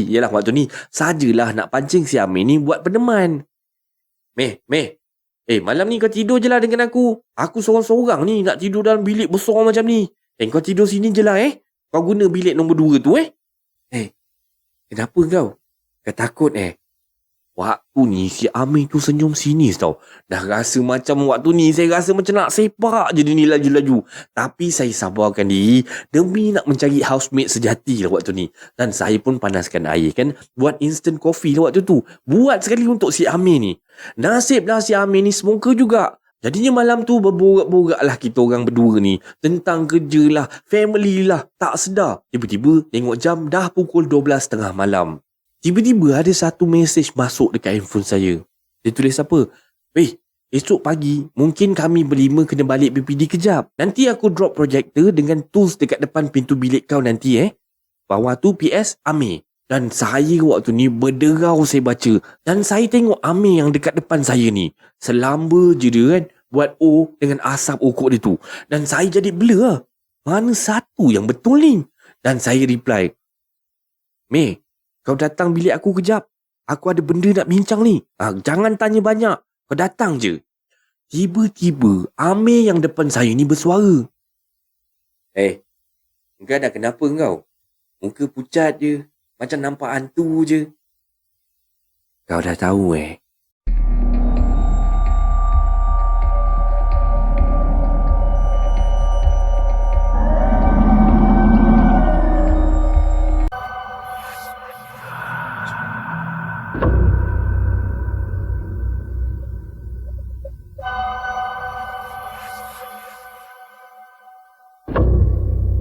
Yalah waktu ni sajalah nak pancing si Amir ni buat peneman. Meh. Malam ni kau tidur je lah dengan aku. Aku seorang-seorang ni nak tidur dalam bilik besar macam ni. Kau tidur sini je lah Kau guna bilik nombor 2 tu kenapa kau? Kau takut Waktu ni si Amir tu senyum sinis tau. Dah rasa macam waktu ni saya rasa macam nak sepak je dia ni laju-laju. Tapi saya sabarkan diri demi nak mencari housemate sejati lah waktu ni. Dan saya pun panaskan air kan. Buat instant coffee lah waktu tu. Buat sekali untuk si Amir ni. Nasiblah si Amir ni smoker juga. Jadinya malam tu berborak-borak lah kita orang berdua ni. Tentang kerja lah, family lah. Tak sedar. Tiba-tiba tengok jam dah pukul 12.30 malam. Tiba-tiba ada satu mesej masuk dekat handphone saya. Dia tulis apa? Esok pagi mungkin kami berlima kena balik PPD kejap. Nanti aku drop projektor dengan tools dekat depan pintu bilik kau nanti Bawah tu PS Amir. Dan saya waktu ni berderau saya baca. Dan saya tengok Amir yang dekat depan saya ni. Selamba je dia kan buat O dengan asap okok dia tu. Dan saya jadi blur lah. Mana satu yang betul ni? Dan saya reply, Meh, kau datang bilik aku kejap. Aku ada benda nak bincang ni. Jangan tanya banyak. Kau datang je. Tiba-tiba Amir yang depan saya ni bersuara. Kau dah kenapa kau? Muka pucat je. Macam nampak hantu je. Kau dah tahu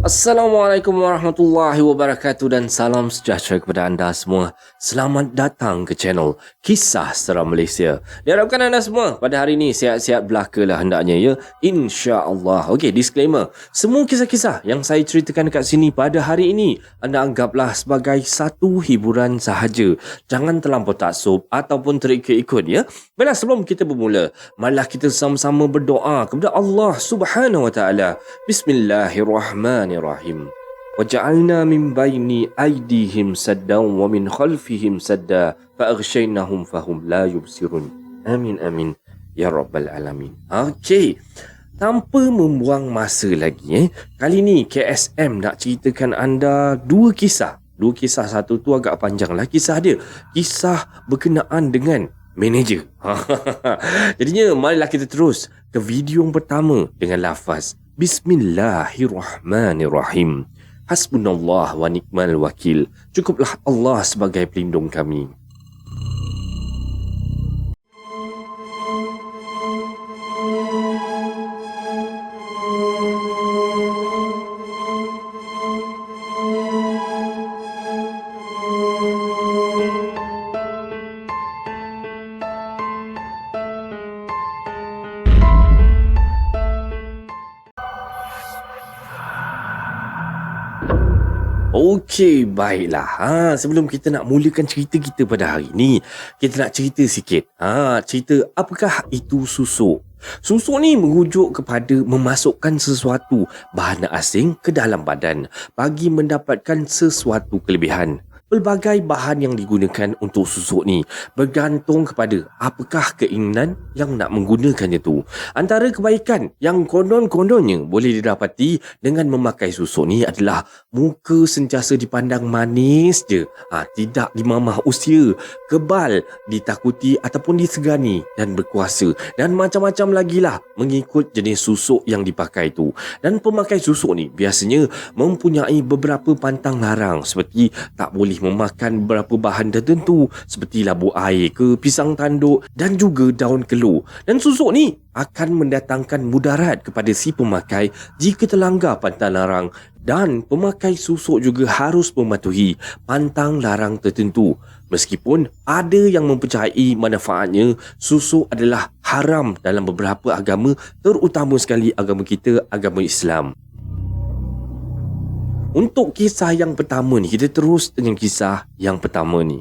Assalamualaikum warahmatullahi wabarakatuh dan salam sejahtera kepada anda semua. Selamat datang ke channel Kisah Seram Malaysia. Diharapkan anda semua pada hari ini sihat-sihat belaka lah hendaknya ya. InsyaAllah. Okey, disclaimer. Semua kisah-kisah yang saya ceritakan dekat sini pada hari ini anda anggaplah sebagai satu hiburan sahaja. Jangan terlampau taksub ataupun terikut-ikut ya. Baiklah, sebelum kita bermula, marilah kita sama-sama berdoa kepada Allah Subhanahu Wa Taala. Bismillahirrahmanirrahim. Waja'alna min baini aydihim saddan wa min khalfihim sadda fa'aghshaynahum fahum la yubsirun. Amin amin ya rabbal alamin. Okey. Tanpa membuang masa lagi kali ni KSM nak ceritakan anda dua kisah. Satu tu agak panjang lah kisah dia. Kisah berkenaan dengan manager. Jadinya marilah kita terus ke video yang pertama dengan lafaz Bismillahirrahmanirrahim. Hasbunallah wa ni'mal wakil. Cukuplah Allah sebagai pelindung kami. Okey, baiklah. Sebelum kita nak mulakan cerita kita pada hari ni, kita nak cerita sikit. Cerita apakah itu susuk. Susuk ni merujuk kepada memasukkan sesuatu bahan asing ke dalam badan bagi mendapatkan sesuatu kelebihan. Pelbagai bahan yang digunakan untuk susuk ni bergantung kepada apakah keinginan yang nak menggunakannya tu. Antara kebaikan yang konon-kononnya boleh didapati dengan memakai susuk ni adalah muka sentiasa dipandang manis je, tidak dimamah usia, kebal, ditakuti ataupun disegani dan berkuasa dan macam-macam lagi lah mengikut jenis susuk yang dipakai tu. Dan pemakai susuk ni biasanya mempunyai beberapa pantang larang seperti tak boleh memakan beberapa bahan tertentu seperti labu air ke pisang tanduk dan juga daun kelor. Dan susuk ni akan mendatangkan mudarat kepada si pemakai jika terlanggar pantang larang, dan pemakai susuk juga harus mematuhi pantang larang tertentu. Meskipun ada yang mempercayai manfaatnya, susuk adalah haram dalam beberapa agama, terutama sekali agama kita, agama Islam. Untuk kisah yang pertama ni, kita terus dengan kisah yang pertama ni.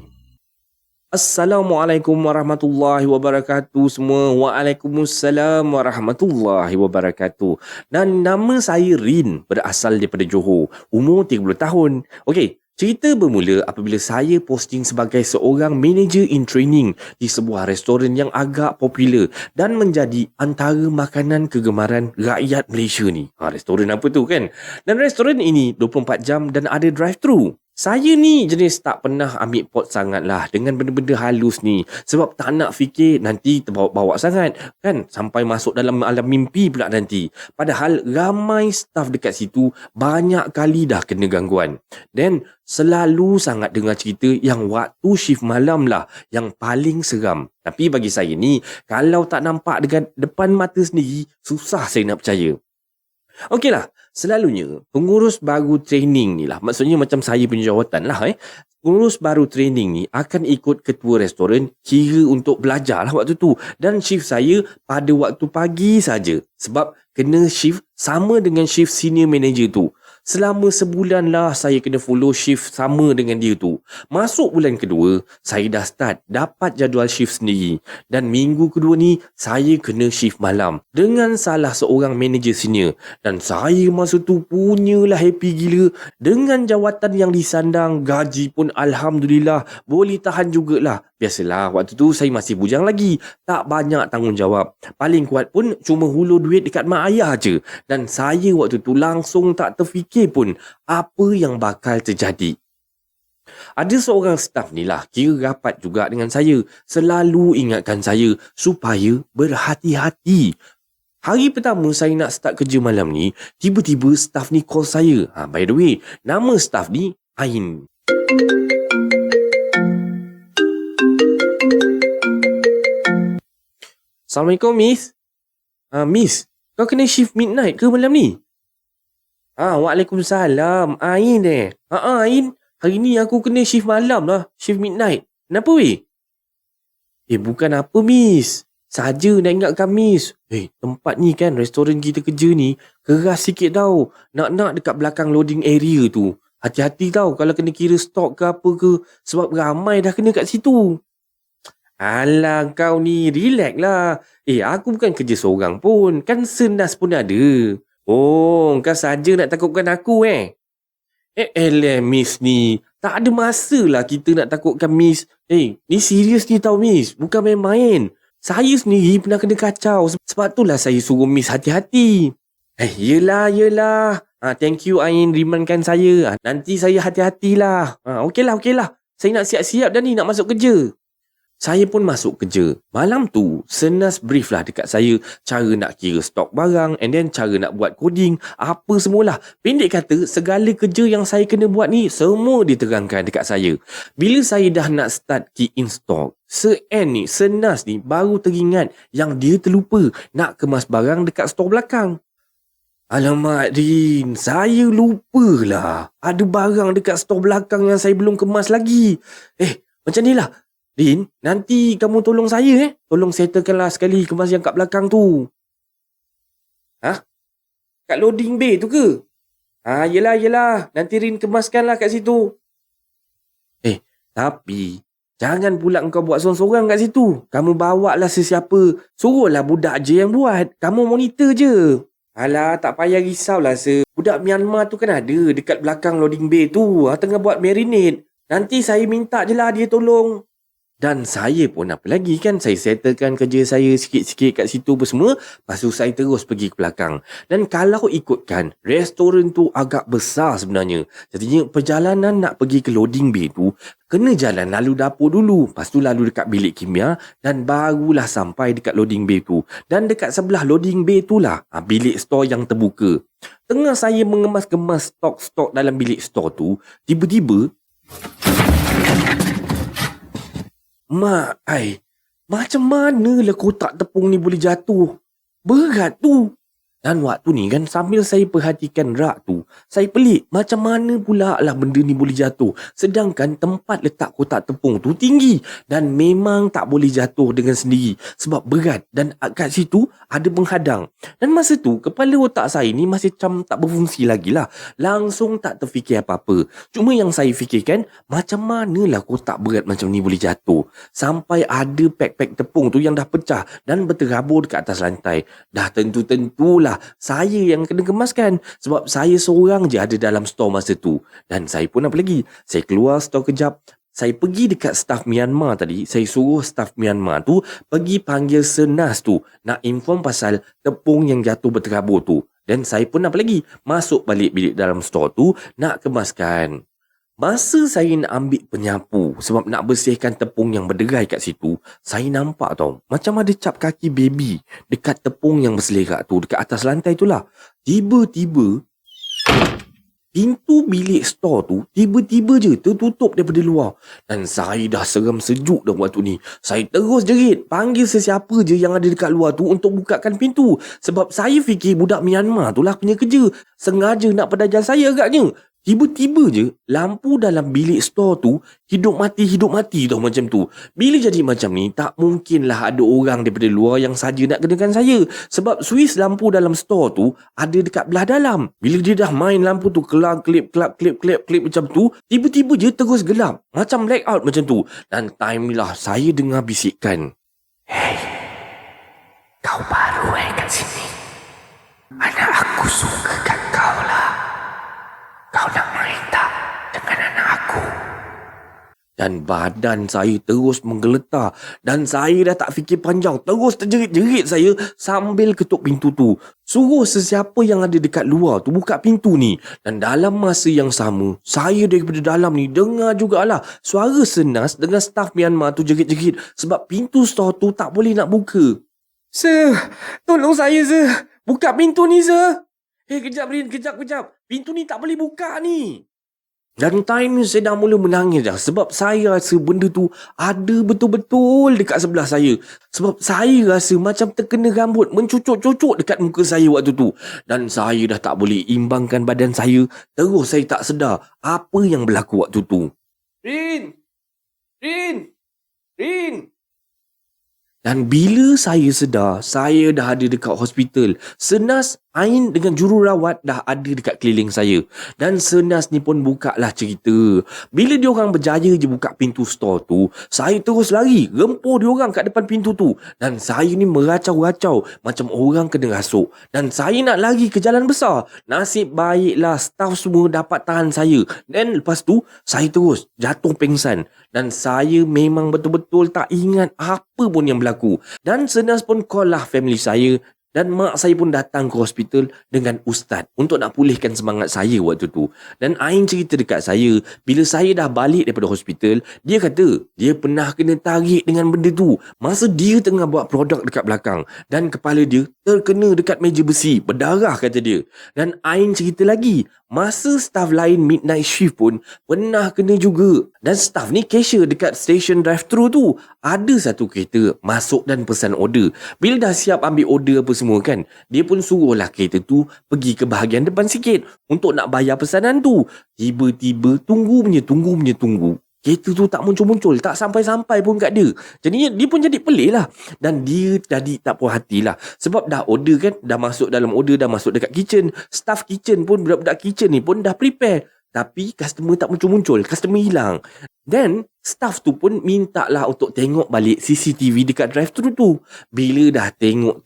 Assalamualaikum warahmatullahi wabarakatuh semua. Waalaikumsalam warahmatullahi wabarakatuh. Dan nama saya Rin, berasal daripada Johor. Umur 30 tahun. Okey, Cerita bermula apabila saya posting sebagai seorang manager in training di sebuah restoran yang agak popular dan menjadi antara makanan kegemaran rakyat Malaysia ni. Restoran apa tu kan? Dan restoran ini 24 jam dan ada drive-thru. Saya ni jenis tak pernah ambil pot sangat lah dengan benda-benda halus ni. Sebab tak nak fikir nanti terbawa-bawa sangat. Kan? Sampai masuk dalam alam mimpi pula nanti. Padahal ramai staf dekat situ banyak kali dah kena gangguan. Dan selalu sangat dengar cerita yang waktu shift malam lah yang paling seram. Tapi bagi saya ni, kalau tak nampak dengan depan mata sendiri, susah saya nak percaya. Okeylah, selalunya pengurus baru training ni lah, maksudnya macam saya punya jawatan lah pengurus baru training ni akan ikut ketua restoran kira untuk belajar lah waktu tu. Dan shift saya pada waktu pagi saja sebab kena shift sama dengan shift senior manager tu. Selama sebulan lah saya kena follow shift sama dengan dia tu. Masuk bulan kedua, saya dah start dapat jadual shift sendiri. Dan minggu kedua ni, saya kena shift malam dengan salah seorang manager senior. Dan saya masa tu punyalah happy gila. Dengan jawatan yang disandang, gaji pun Alhamdulillah boleh tahan jugalah. Biasalah waktu tu saya masih bujang lagi, tak banyak tanggungjawab. Paling kuat pun cuma hulur duit dekat mak ayah je. Dan saya waktu tu langsung tak terfikir pun apa yang bakal terjadi. Ada seorang staf ni lah kira rapat juga dengan saya, selalu ingatkan saya supaya berhati-hati. Hari pertama saya nak start kerja malam ni, tiba-tiba staf ni call saya. By the way, nama staf ni Ain. Assalamualaikum, Miss. Miss, kau kena shift midnight ke malam ni? Waalaikumsalam. Ain Ain, hari ni aku kena shift malam lah. Shift midnight. Kenapa weh? Bukan apa, Miss. Saja nak ingatkan, Miss. Tempat ni kan, restoran kita kerja ni, keras sikit tau. Nak dekat belakang loading area tu. Hati-hati tau kalau kena kira stok ke apa ke. Sebab ramai dah kena kat situ. Alah, kau ni relax lah. Aku bukan kerja seorang pun. Kan senas pun ada. Oh, kau saja nak takutkan aku Miss ni. Tak ada masa lah kita nak takutkan Miss. Ni serius ni tau, Miss. Bukan main-main. Saya sendiri pernah kena kacau. Sebab itulah saya suruh Miss hati-hati. Yelah. Thank you, Ain. Rimankan saya. Nanti saya hati-hatilah. Okeylah. Saya nak siap-siap dah ni nak masuk kerja. Saya pun masuk kerja. Malam tu, senas brief lah dekat saya cara nak kira stok barang and then cara nak buat coding, apa semualah. Pendek kata, segala kerja yang saya kena buat ni, semua diterangkan dekat saya. Bila saya dah nak start key in stock, senas ni baru teringat yang dia terlupa nak kemas barang dekat stok belakang. Alamak, Rin, saya lupalah. Ada barang dekat stok belakang yang saya belum kemas lagi. Macam ni lah. Rin, nanti kamu tolong saya Tolong settlekanlah sekali kemas yang kat belakang tu. Kat loading bay tu ke? Yelah. Nanti Rin kemaskanlah kat situ. Tapi jangan pula kau buat sorang-sorang kat situ. Kamu bawa lah sesiapa. Suruhlah budak je yang buat. Kamu monitor je. Alah, tak payah risaulah budak Myanmar tu kan ada dekat belakang loading bay tu. Tengah buat marinade. Nanti saya minta je lah dia tolong. Dan saya pun apa lagi kan, saya settlekan kerja saya sikit-sikit kat situ semua. Lepas tu saya terus pergi ke belakang. Dan kalau ikutkan, restoran tu agak besar sebenarnya. Jadinya perjalanan nak pergi ke loading bay tu, kena jalan lalu dapur dulu. Lepas tu lalu dekat bilik kimia dan barulah sampai dekat loading bay tu. Dan dekat sebelah loading bay tu lah bilik store yang terbuka. Tengah saya mengemas-kemas stok-stok dalam bilik store tu, tiba-tiba Mak, macam mana lah kotak tepung ni boleh jatuh? Berat tu. Dan waktu ni kan sambil saya perhatikan rak tu, saya pelik macam mana pula lah benda ni boleh jatuh. Sedangkan tempat letak kotak tepung tu tinggi dan memang tak boleh jatuh dengan sendiri sebab berat dan kat situ ada penghadang. Dan masa tu kepala otak saya ni masih macam tak berfungsi lagi lah. Langsung tak terfikir apa-apa. Cuma yang saya fikirkan macam manalah kotak berat macam ni boleh jatuh. Sampai ada pack-pack tepung tu yang dah pecah dan berterabur dekat atas lantai. Dah tentu-tentulah lah saya yang kena kemaskan. Sebab saya seorang je ada dalam store masa tu. Dan saya pun apa lagi, saya keluar store kejap. Saya pergi dekat staf Myanmar tadi. Saya suruh staf Myanmar tu pergi panggil Senas tu. Nak inform pasal tepung yang jatuh berterabur tu. Dan saya pun apa lagi, masuk balik bilik dalam store tu nak kemaskan. Masa saya nak ambil penyapu sebab nak bersihkan tepung yang berderai kat situ, saya nampak tau, macam ada cap kaki baby dekat tepung yang berselerak tu, dekat atas lantai tu lah. Tiba-tiba pintu bilik store tu tiba-tiba je tertutup daripada luar. Dan saya dah seram sejuk dah waktu ni. Saya terus jerit panggil sesiapa je yang ada dekat luar tu untuk bukakan pintu. Sebab saya fikir budak Myanmar tu lah punya kerja. Sengaja nak pedajal saya agaknya. Tiba-tiba je lampu dalam bilik store tu hidup mati tau macam tu. Bila jadi macam ni, tak mungkinlah ada orang daripada luar yang saja nak kenakan saya. Sebab suis lampu dalam store tu ada dekat belah dalam. Bila dia dah main lampu tu kelang klip macam tu, tiba-tiba je terus gelap. Macam blackout macam tu. Dan time ni lah saya dengar bisikan. Hey, kau baru kat sini. Anak aku suka kat kau lah. Kau nak main tak dengan anak aku? Dan badan saya terus menggeletar. Dan saya dah tak fikir panjang. Terus terjerit-jerit saya sambil ketuk pintu tu. Suruh sesiapa yang ada dekat luar tu buka pintu ni. Dan dalam masa yang sama, saya daripada dalam ni dengar jugalah suara Senas dengan staf Myanmar tu jerit-jerit. Sebab pintu store tu tak boleh nak buka. Sir, tolong saya sir. Buka pintu ni sir. Kejap Rin, kejap. Pintu ni tak boleh buka ni. Dan time ni saya dah mula menangis dah. Sebab saya rasa benda tu ada betul-betul dekat sebelah saya. Sebab saya rasa macam terkena rambut mencucuk-cucuk dekat muka saya waktu tu. Dan saya dah tak boleh imbangkan badan saya. Terus saya tak sedar apa yang berlaku waktu tu. Rin! Dan bila saya sedar, saya dah ada dekat hospital. Senas, Ain dengan jururawat dah ada dekat keliling saya. Dan Senas ni pun buka lah cerita. Bila diorang berjaya je buka pintu store tu, saya terus lari, rempur diorang kat depan pintu tu. Dan saya ni meracau-racau macam orang kena rasuk. Dan saya nak lari ke jalan besar. Nasib baiklah staf semua dapat tahan saya. Dan lepas tu, saya terus jatuh pengsan. Dan saya memang betul-betul tak ingat apa pun yang berlaku. Dan Senas pun call lah family saya. Dan mak saya pun datang ke hospital dengan ustaz untuk nak pulihkan semangat saya waktu tu. Dan Ain cerita dekat saya, bila saya dah balik daripada hospital, dia kata dia pernah kena tarik dengan benda tu masa dia tengah buat produk dekat belakang. Dan kepala dia terkena dekat meja besi, berdarah kata dia. Dan Ain cerita lagi, masa staf lain midnight shift pun pernah kena juga. Dan staf ni cashier dekat station drive-thru tu. Ada satu kereta masuk dan pesan order. Bila dah siap ambil order apa semua kan, dia pun suruhlah kereta tu pergi ke bahagian depan sikit untuk nak bayar pesanan tu. Tiba-tiba tunggu. Kereta tu tak muncul-muncul, tak sampai-sampai pun kat dia. Jadi dia pun jadi pelik lah. Dan dia jadi tak puas hati lah. Sebab dah order kan, dah masuk dalam order, dah masuk dekat kitchen. Staff kitchen pun, budak-budak kitchen ni pun dah prepare. Tapi customer tak muncul-muncul, customer hilang. Dan staff tu pun minta lah untuk tengok balik CCTV dekat drive-thru tu. Bila dah tengok,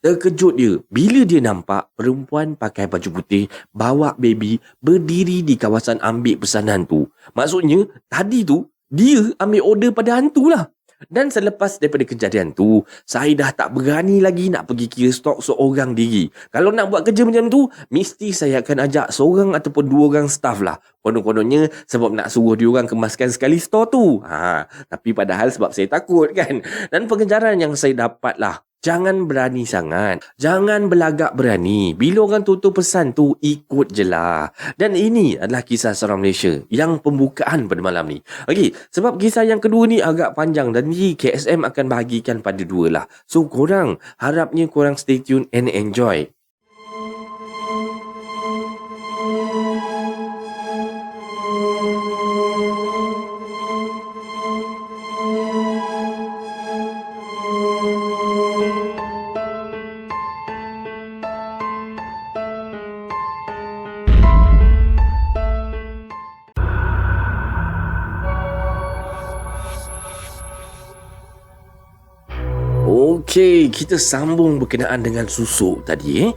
terkejut dia. Bila dia nampak perempuan pakai baju putih, bawa baby, berdiri di kawasan ambil pesanan tu. Maksudnya, tadi tu, dia ambil order pada hantu lah. Dan selepas daripada kejadian tu, saya dah tak berani lagi nak pergi kira stok seorang diri. Kalau nak buat kerja macam tu, mesti saya akan ajak seorang ataupun dua orang staff lah. Konon-kononnya sebab nak suruh diorang kemaskan sekali store tu. Tapi padahal sebab saya takut kan. Dan pengejaran yang saya dapat lah, jangan berani sangat. Jangan berlagak berani. Bila orang tutur pesan tu, ikut je lah. Dan ini adalah kisah seram Malaysia yang pembukaan pada malam ni. Okey, sebab kisah yang kedua ni agak panjang dan ni KSM akan bahagikan pada dua lah. So harapnya korang stay tune and enjoy. Okey, kita sambung berkenaan dengan susuk tadi.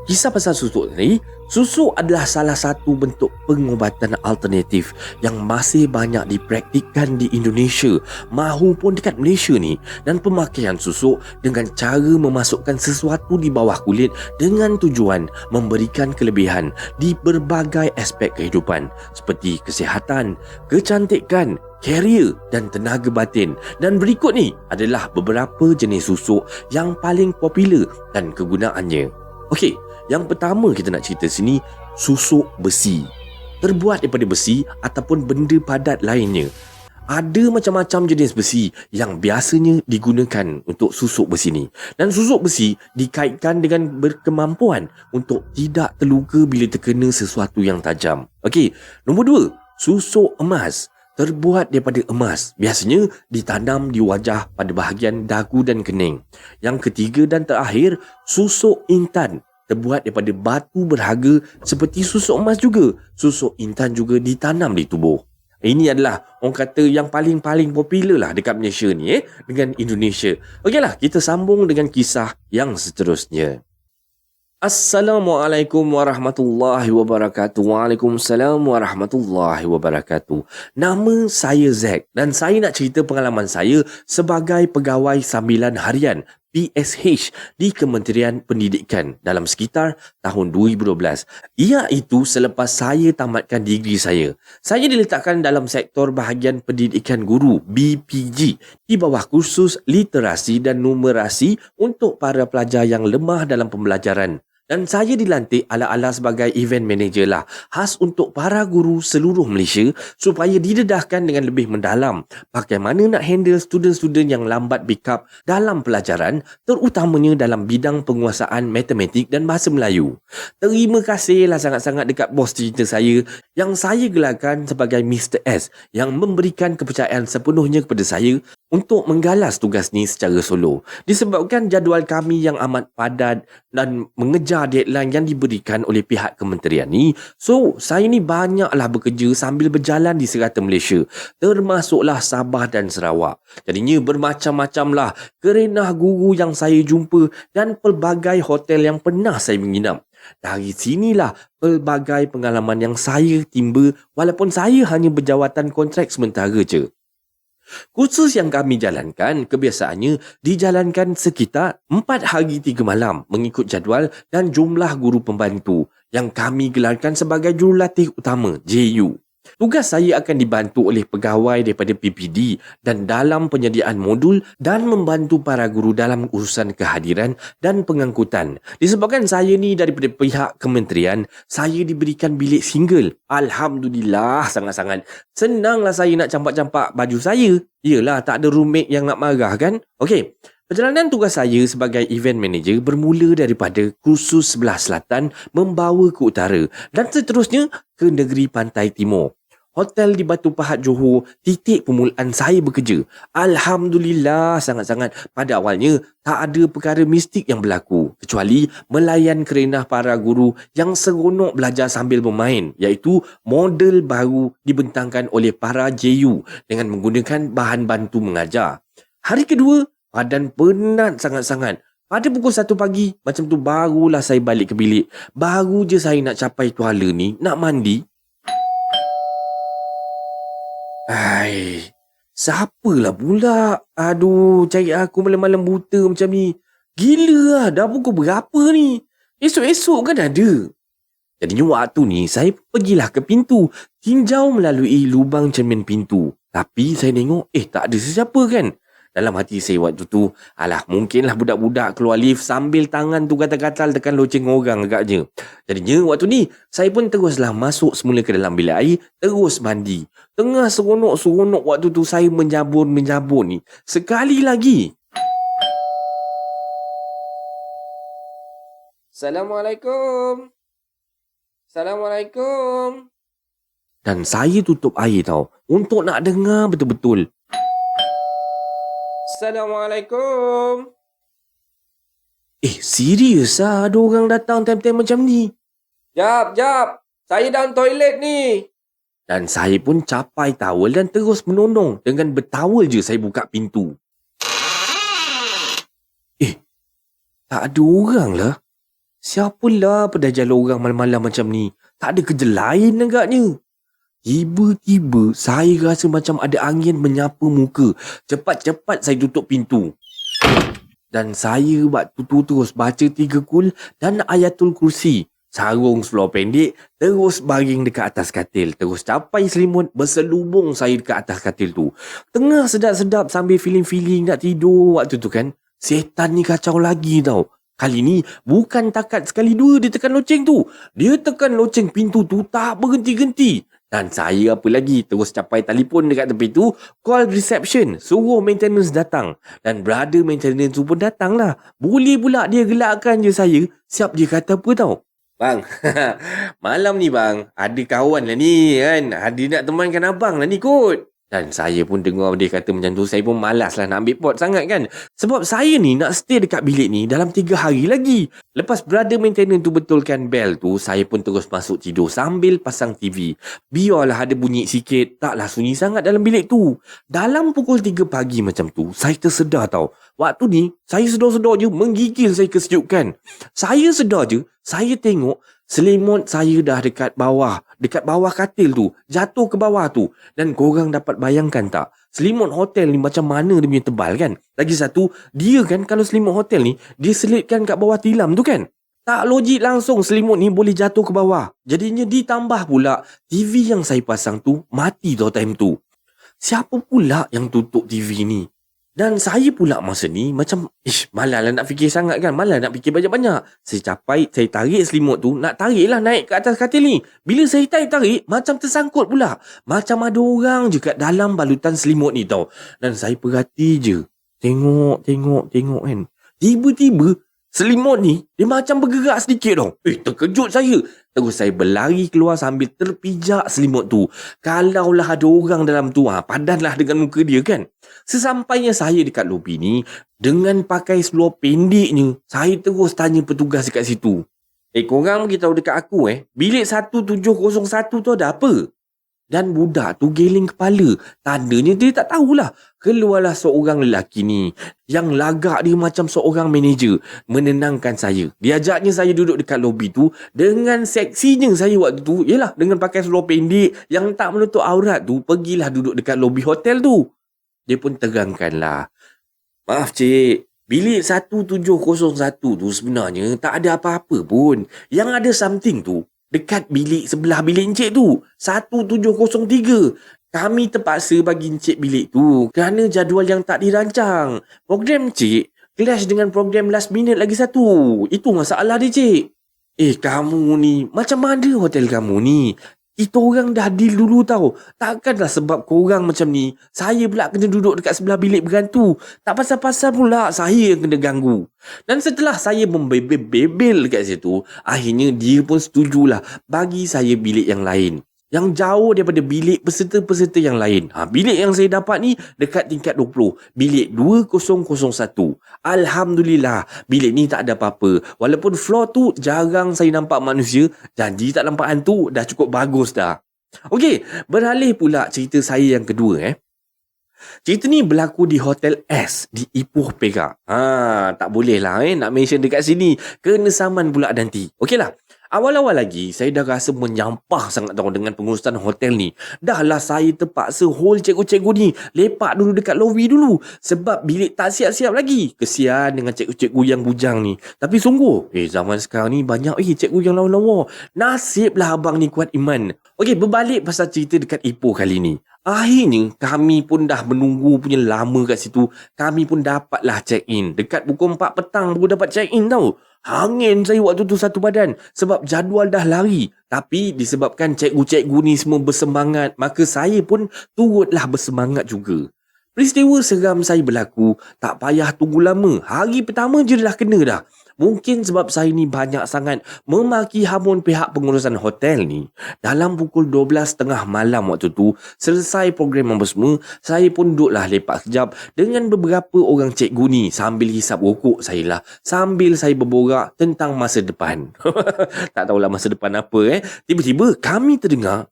Kisah pasal susuk tadi, susuk adalah salah satu bentuk pengubatan alternatif yang masih banyak dipraktikkan di Indonesia mahupun dekat Malaysia ni, dan pemakaian susuk dengan cara memasukkan sesuatu di bawah kulit dengan tujuan memberikan kelebihan di berbagai aspek kehidupan seperti kesihatan, kecantikan, karier dan tenaga batin. Dan berikut ni adalah beberapa jenis susuk yang paling popular dan kegunaannya. Okey, yang pertama kita nak cerita sini, susuk besi. Terbuat daripada besi ataupun benda padat lainnya. Ada macam-macam jenis besi yang biasanya digunakan untuk susuk besi ni. Dan susuk besi dikaitkan dengan berkemampuan untuk tidak terluka bila terkena sesuatu yang tajam. Okey, nombor 2, susuk emas. Terbuat daripada emas, biasanya ditanam di wajah pada bahagian dagu dan kening. Yang ketiga dan terakhir, susuk intan. Terbuat daripada batu berharga seperti susuk emas juga. Susuk intan juga ditanam di tubuh. Ini adalah orang kata yang paling-paling popular lah dekat Malaysia ni dengan Indonesia. Okeylah, kita sambung dengan kisah yang seterusnya. Assalamualaikum warahmatullahi wabarakatuh. Waalaikumsalam warahmatullahi wabarakatuh. Nama saya Zack dan saya nak cerita pengalaman saya sebagai pegawai sambilan harian PSH di Kementerian Pendidikan dalam sekitar tahun 2012. Iaitu selepas saya tamatkan degree saya. Saya diletakkan dalam sektor bahagian pendidikan guru BPG di bawah kursus literasi dan numerasi untuk para pelajar yang lemah dalam pembelajaran. Dan saya dilantik ala-ala sebagai event manager lah, khas untuk para guru seluruh Malaysia supaya didedahkan dengan lebih mendalam bagaimana nak handle student-student yang lambat pick up dalam pelajaran, terutamanya dalam bidang penguasaan matematik dan bahasa Melayu. Terima kasihlah sangat-sangat dekat bos cerita saya yang saya gelarkan sebagai Mr. S yang memberikan kepercayaan sepenuhnya kepada saya untuk menggalas tugas ni secara solo. Disebabkan jadual kami yang amat padat dan mengejar deadline yang diberikan oleh pihak kementerian ni, so saya ni banyaklah bekerja sambil berjalan di serata Malaysia, termasuklah Sabah dan Sarawak. Jadinya bermacam-macam lah kerenah guru yang saya jumpa dan pelbagai hotel yang pernah saya menginap. Dari sinilah pelbagai pengalaman yang saya timba walaupun saya hanya berjawatan kontrak sementara je. Kursus yang kami jalankan kebiasaannya dijalankan sekitar 4 hari 3 malam mengikut jadual dan jumlah guru pembantu yang kami gelarkan sebagai jurulatih utama JU. Tugas saya akan dibantu oleh pegawai daripada PPD dan dalam penyediaan modul dan membantu para guru dalam urusan kehadiran dan pengangkutan. Disebabkan saya ni daripada pihak kementerian, saya diberikan bilik single. Alhamdulillah sangat-sangat. Senanglah saya nak campak-campak baju saya. Yelah, tak ada roommate yang nak marah kan? Okey. Perjalanan tugas saya sebagai event manager bermula daripada kursus sebelah selatan membawa ke utara dan seterusnya ke negeri pantai timur. Hotel di Batu Pahat Johor, titik permulaan saya bekerja. Alhamdulillah sangat-sangat. Pada awalnya, tak ada perkara mistik yang berlaku kecuali melayan kerenah para guru yang seronok belajar sambil bermain, iaitu model baru dibentangkan oleh para JU dengan menggunakan bahan bantu mengajar. Hari kedua, badan penat sangat-sangat. Pada pukul 1 pagi, macam tu barulah saya balik ke bilik. Baru je saya nak capai tuala ni, nak mandi. Hai, siapalah pula? Aduh, cari aku malam-malam buta macam ni. Gila lah, dah pukul berapa ni? Esok-esok kan ada. Jadinya waktu ni, saya pergilah ke pintu. Tinjau melalui lubang cermin pintu. Tapi saya tengok, tak ada sesiapa kan? Dalam hati saya waktu tu, alah mungkinlah budak-budak keluar lift sambil tangan tu gatal-gatal tekan loceng orang agaknya. Jadinya waktu ni, saya pun teruslah masuk semula ke dalam bilik air, terus mandi. Tengah seronok-seronok waktu tu saya menjabur ni. Sekali lagi. Assalamualaikum. Assalamualaikum. Dan saya tutup air tau, untuk nak dengar betul-betul. Assalamualaikum. Serius lah ada orang datang time-time macam ni. Jap. Saya dalam toilet ni. Dan saya pun capai towel dan terus menonong. Dengan bertawel je saya buka pintu. Tak ada orang lah. Siapalah pedajal orang malam-malam macam ni? Tak ada kerja lain agaknya. Tiba-tiba saya rasa macam ada angin menyapa muka. Cepat-cepat saya tutup pintu. Dan saya waktu tu terus baca 3 kul dan ayatul kursi. Sarung seluar pendek, terus baring dekat atas katil. Terus capai selimut, berselubung saya dekat atas katil tu. Tengah sedap-sedap sambil feeling-feeling nak tidur waktu tu kan. Setan ni kacau lagi tau. Kali ni bukan takat sekali dua dia tekan loceng tu. Dia tekan loceng pintu tu tak berhenti-henti. Dan saya apa lagi, terus capai telefon dekat tepi tu, call reception, suruh maintenance datang. Dan brother maintenance tu pun datang lah. Boleh pula dia gelakkan je saya. Siap dia kata apa tau? Bang, malam ni bang, ada kawan lah ni kan. Ada nak temankan abang lah ni kot. Dan saya pun dengar dia kata macam tu, saya pun malas lah nak ambil pot sangat kan. Sebab saya ni nak stay dekat bilik ni dalam 3 hari lagi. Lepas brother maintenance tu betulkan bell tu, saya pun terus masuk tidur sambil pasang TV. Biarlah ada bunyi sikit, taklah sunyi sangat dalam bilik tu. Dalam pukul 3 pagi macam tu, saya tersedar tau. Waktu ni, saya sedar-sedar je menggigil saya kesejukan. Saya sedar je, saya tengok selimut saya dah dekat bawah katil tu, jatuh ke bawah tu. Dan korang dapat bayangkan tak, selimut hotel ni macam mana dia punya tebal kan. Lagi satu, dia kan kalau selimut hotel ni dia selitkan kat bawah tilam tu kan, tak logik langsung selimut ni boleh jatuh ke bawah. Jadinya ditambah pula TV yang saya pasang tu mati tau time tu. Siapa pula yang tutup TV ni? Dan saya pula masa ni macam, malah lah nak fikir sangat kan. Malah nak fikir banyak-banyak. Saya tarik selimut tu, nak tarik lah naik ke atas katil ni. Bila saya tarik, macam tersangkut pula. Macam ada orang je kat dalam balutan selimut ni tau. Dan saya perhati je. Tengok kan. Tiba-tiba, selimut ni, dia macam bergerak sedikit tau. Terkejut saya. Terus saya berlari keluar sambil terpijak selimut tu. Kalaulah ada orang dalam tu, padanlah dengan muka dia kan. Sesampainya saya dekat lobi ni, dengan pakai seluar pendeknya, saya terus tanya petugas dekat situ. Korang beritahu dekat aku bilik 1701 tu ada apa? Dan budak tu geling kepala. Tandanya dia tak tahulah. Keluarlah seorang lelaki ni, yang lagak dia macam seorang manager, menenangkan saya. Dia ajaknya saya duduk dekat lobi tu. Dengan seksinya saya waktu tu, yelah dengan pakai seluar pendek yang tak menutup aurat tu, pergilah duduk dekat lobi hotel tu. Dia pun terangkanlah. Maaf cik, bilik 1701 tu sebenarnya tak ada apa-apa pun. Yang ada something tu dekat bilik sebelah bilik encik tu, 1703. Kami terpaksa bagi encik bilik tu kerana jadual yang tak dirancang. Program encik clash dengan program last minute lagi satu. Itu masalah dia cik. Kamu ni, macam mana hotel kamu ni? Kita orang dah deal dulu tau. Takkanlah sebab korang macam ni, saya pula kena duduk dekat sebelah bilik bergantu. Tak pasal-pasal pula saya yang kena ganggu. Dan setelah saya membebel dekat situ, akhirnya dia pun setujulah bagi saya bilik yang lain, yang jauh daripada bilik peserta-peserta yang lain. Bilik yang saya dapat ni dekat tingkat 20. Bilik 2001. Alhamdulillah, bilik ni tak ada apa-apa. Walaupun floor tu jarang saya nampak manusia, janji tak nampak hantu, dah cukup bagus dah. Okey, beralih pula cerita saya yang kedua. Cerita ni berlaku di Hotel S di Ipoh Perak. Tak boleh lah nak mention dekat sini. Kena saman pula nanti. Okeylah. Awal-awal lagi, saya dah rasa menyampah sangat tau dengan pengurusan hotel ni. Dah lah saya terpaksa hold cikgu-cikgu ni lepak dulu dekat lobi dulu. Sebab bilik tak siap-siap lagi. Kesian dengan cikgu-cikgu yang bujang ni. Tapi sungguh, zaman sekarang ni banyak cikgu yang lawa-lawa. Nasiblah abang ni kuat iman. Okey, berbalik pasal cerita dekat Ipoh kali ni. Akhirnya, kami pun dah menunggu punya lama kat situ. Kami pun dapatlah check-in. Dekat pukul 4 petang baru dapat check-in tau. Hangin saya waktu tu satu badan sebab jadual dah lari. Tapi disebabkan cikgu-cikgu ni semua bersemangat, maka saya pun turutlah bersemangat juga. Peristiwa seram saya berlaku, tak payah tunggu lama. Hari pertama je dah kena dah. Mungkin sebab saya ni banyak sangat memaki hamun pihak pengurusan hotel ni. Dalam pukul 12.30 malam waktu tu, selesai program apa semua, saya pun duduklah lepak sekejap dengan beberapa orang cikgu ni sambil hisap rokok saya lah. Sambil saya berborak tentang masa depan. Tak tahulah masa depan apa Tiba-tiba kami terdengar,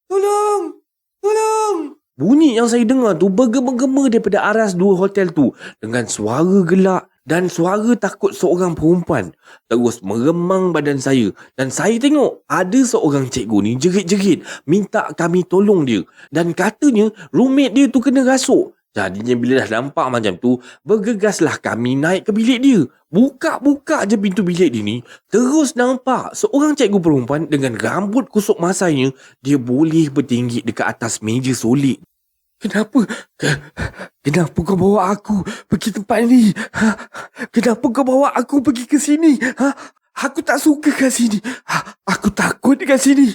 "Tolong! Tolong!" Bunyi yang saya dengar tu bergema-gema daripada aras dua hotel tu dengan suara gelak dan suara takut seorang perempuan terus meremang badan saya. Dan saya tengok ada seorang cikgu ni jerit-jerit minta kami tolong dia. Dan katanya roommate dia tu kena rasuk. Jadinya bila dah nampak macam tu, bergegaslah kami naik ke bilik dia. Buka-buka je pintu bilik dia ni, terus nampak seorang cikgu perempuan dengan rambut kusuk masainya. Dia boleh bertinggi dekat atas meja solid. Kenapa? Kenapa kau bawa aku pergi tempat ni? Kenapa kau bawa aku pergi ke sini? Aku tak suka kat sini. Aku takut kat sini.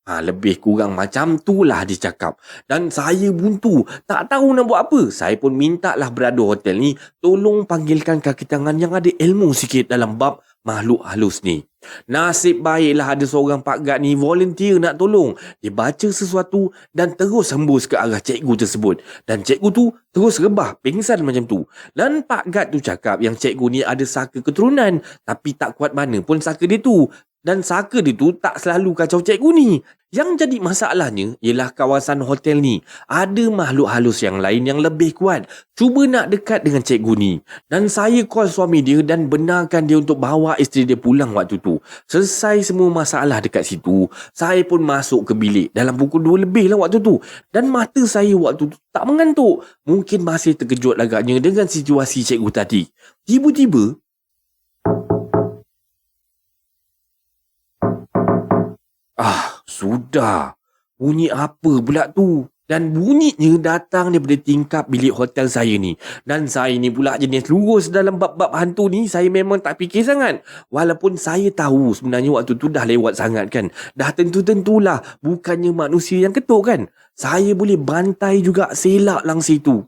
Lebih kurang macam tu lah dia cakap. Dan saya buntu. Tak tahu nak buat apa. Saya pun minta lah berada hotel ni tolong panggilkan kaki tangan yang ada ilmu sikit dalam bab makhluk halus ni. Nasib baiklah ada seorang Pak Gad ni volunteer nak tolong. Dia baca sesuatu dan terus hembus ke arah cikgu tersebut. Dan cikgu tu terus rebah, pingsan macam tu. Dan Pak Gad tu cakap yang cikgu ni ada saka keturunan. Tapi tak kuat mana pun saka dia tu. Dan saka dia tu tak selalu kacau cikgu ni. Yang jadi masalahnya ialah kawasan hotel ni ada makhluk halus yang lain yang lebih kuat cuba nak dekat dengan cikgu ni. Dan saya call suami dia dan benarkan dia untuk bawa isteri dia pulang waktu tu. Selesai semua masalah dekat situ, saya pun masuk ke bilik dalam pukul 2 lebih lah waktu tu. Dan mata saya waktu tu tak mengantuk. Mungkin masih terkejut agaknya dengan situasi cikgu tadi. Tiba-tiba sudah. Bunyi apa pula tu? Dan bunyinya datang daripada tingkap bilik hotel saya ni. Dan saya ni pula jenis lurus dalam bab-bab hantu ni. Saya memang tak fikir sangat. Walaupun saya tahu sebenarnya waktu tu dah lewat sangat kan. Dah tentu-tentulah bukannya manusia yang ketuk kan. Saya boleh bantai juga selak langsir tu.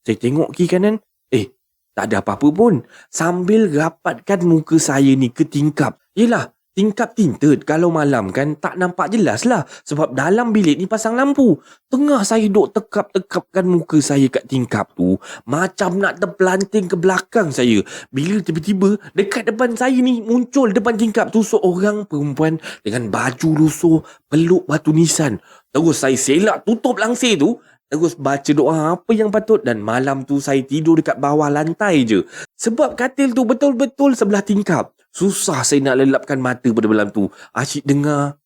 Saya tengok kiri kanan. Tak ada apa-apa pun. Sambil rapatkan muka saya ni ke tingkap. Yelah. Tingkap tinted kalau malam kan tak nampak jelas lah sebab dalam bilik ni pasang lampu. Tengah saya duk tekap-tekapkan muka saya kat tingkap tu macam nak terpelanting ke belakang saya. Bila tiba-tiba dekat depan saya ni muncul depan tingkap tu seorang perempuan dengan baju lusuh peluk batu nisan. Terus saya selak tutup langsir tu. Terus baca doa apa yang patut dan malam tu saya tidur dekat bawah lantai je. Sebab katil tu betul-betul sebelah tingkap. Susah saya nak lelapkan mata pada malam tu. Asyik dengar.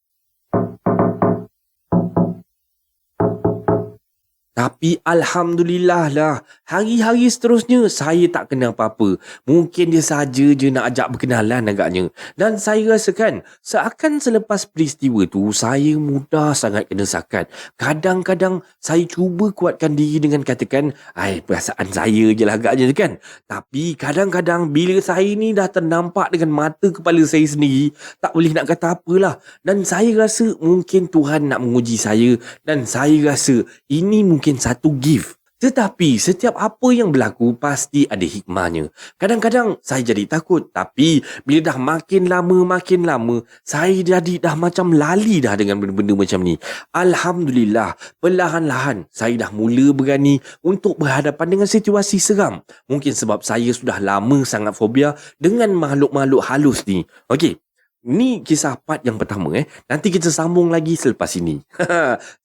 Tapi Alhamdulillah lah, hari-hari seterusnya saya tak kena apa-apa. Mungkin dia saja je nak ajak berkenalan agaknya. Dan saya rasakan seakan selepas peristiwa tu saya mudah sangat kena sakat. Kadang-kadang saya cuba kuatkan diri dengan katakan, perasaan saya je lah agaknya kan. Tapi kadang-kadang bila saya ni dah ternampak dengan mata kepala saya sendiri, tak boleh nak kata apalah. Dan saya rasa mungkin Tuhan nak menguji saya. Dan saya rasa ini mungkin satu gift. Tetapi setiap apa yang berlaku pasti ada hikmahnya. Kadang-kadang saya jadi takut. Tapi bila dah makin lama saya jadi dah macam lali dah dengan benda-benda macam ni. Alhamdulillah, perlahan-lahan saya dah mula berani untuk berhadapan dengan situasi seram. Mungkin sebab saya sudah lama sangat fobia dengan makhluk-makhluk halus ni. Okey, ni kisah part yang pertama. Nanti kita sambung lagi selepas ini.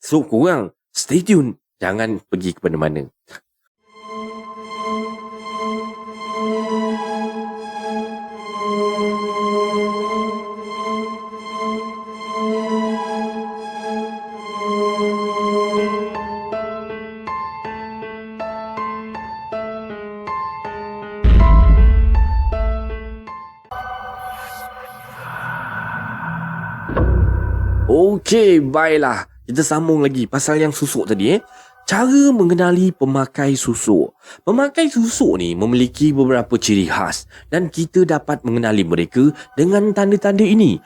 So korang stay tune. Jangan pergi ke mana-mana. Okey, baiklah. Kita sambung lagi pasal yang susuk tadi. Cara mengenali pemakai susuk. Pemakai susuk ni memiliki beberapa ciri khas dan kita dapat mengenali mereka dengan tanda-tanda ini.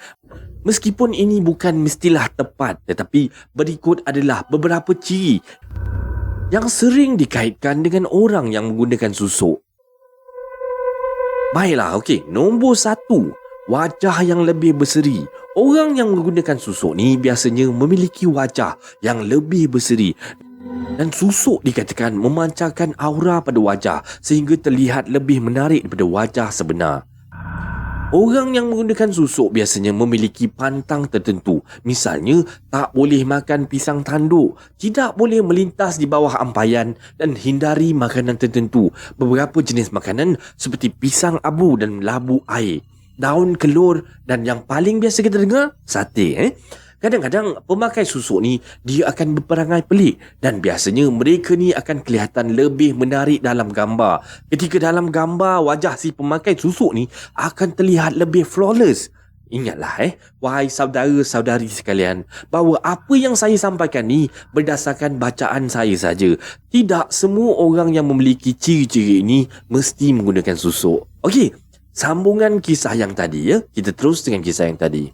Meskipun ini bukan mestilah tepat, tetapi berikut adalah beberapa ciri yang sering dikaitkan dengan orang yang menggunakan susuk. Baiklah, okey. Nombor 1, wajah yang lebih berseri. Orang yang menggunakan susuk ni biasanya memiliki wajah yang lebih berseri. Dan susuk dikatakan memancarkan aura pada wajah sehingga terlihat lebih menarik daripada wajah sebenar. Orang yang menggunakan susuk biasanya memiliki pantang tertentu. Misalnya, tak boleh makan pisang tanduk, tidak boleh melintas di bawah ampayan dan hindari makanan tertentu. Beberapa jenis makanan seperti pisang abu dan labu air, daun kelor dan yang paling biasa kita dengar, sate. Kadang-kadang pemakai susuk ni dia akan berperangai pelik dan biasanya mereka ni akan kelihatan lebih menarik dalam gambar. Ketika dalam gambar wajah si pemakai susuk ni akan terlihat lebih flawless. Ingatlah wahai saudara-saudari sekalian, bahawa apa yang saya sampaikan ni berdasarkan bacaan saya saja. Tidak semua orang yang memiliki ciri-ciri ini mesti menggunakan susuk. Okey, sambungan kisah yang tadi ya. Kita terus dengan kisah yang tadi.